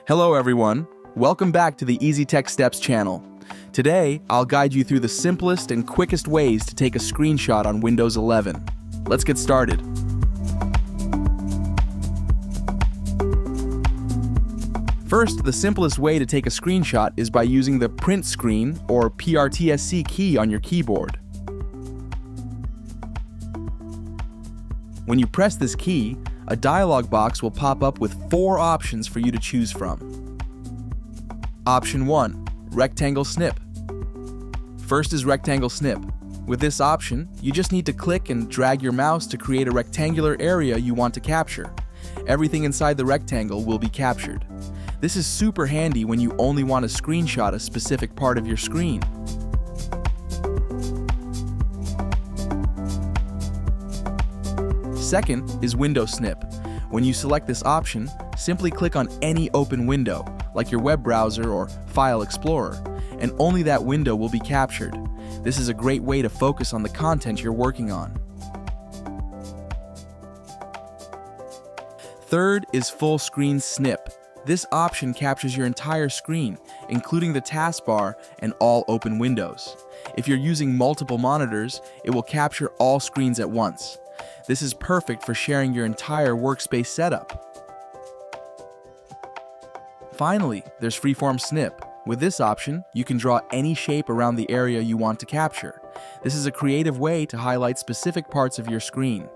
Hello everyone, welcome back to the Easy Tech Steps channel. Today, I'll guide you through the simplest and quickest ways to take a screenshot on Windows 11. Let's get started. First, the simplest way to take a screenshot is by using the print screen or PRTSC key on your keyboard. When you press this key, a dialog box will pop up with 4 options for you to choose from. Option 1. Rectangle Snip. First is Rectangle Snip. With this option, you just need to click and drag your mouse to create a rectangular area you want to capture. Everything inside the rectangle will be captured. This is super handy when you only want to screenshot a specific part of your screen. Second is Window Snip. When you select this option, simply click on any open window, like your web browser or File Explorer, and only that window will be captured. This is a great way to focus on the content you're working on. Third is Full Screen Snip. This option captures your entire screen, including the taskbar and all open windows. If you're using multiple monitors, it will capture all screens at once. This is perfect for sharing your entire workspace setup. Finally, there's Freeform Snip. With this option, you can draw any shape around the area you want to capture. This is a creative way to highlight specific parts of your screen.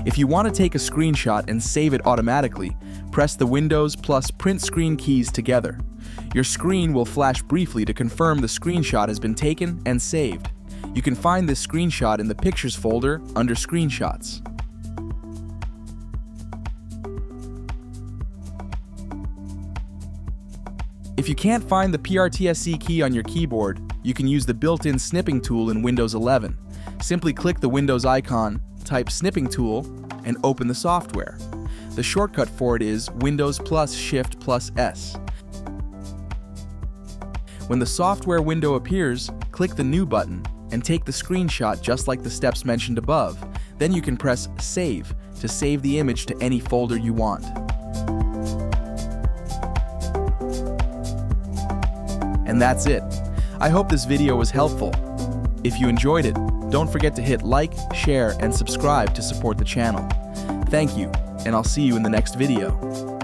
If you want to take a screenshot and save it automatically, press the Windows plus Print Screen keys together. Your screen will flash briefly to confirm the screenshot has been taken and saved. You can find this screenshot in the Pictures folder under Screenshots. If you can't find the PRTSC key on your keyboard, you can use the built-in snipping tool in Windows 11. Simply click the Windows icon, type Snipping Tool, and open the software. The shortcut for it is Windows plus Shift plus S. When the software window appears, click the New button and take the screenshot just like the steps mentioned above. Then you can press Save to save the image to any folder you want. And that's it. I hope this video was helpful. If you enjoyed it, don't forget to hit like, share, and subscribe to support the channel. Thank you, and I'll see you in the next video.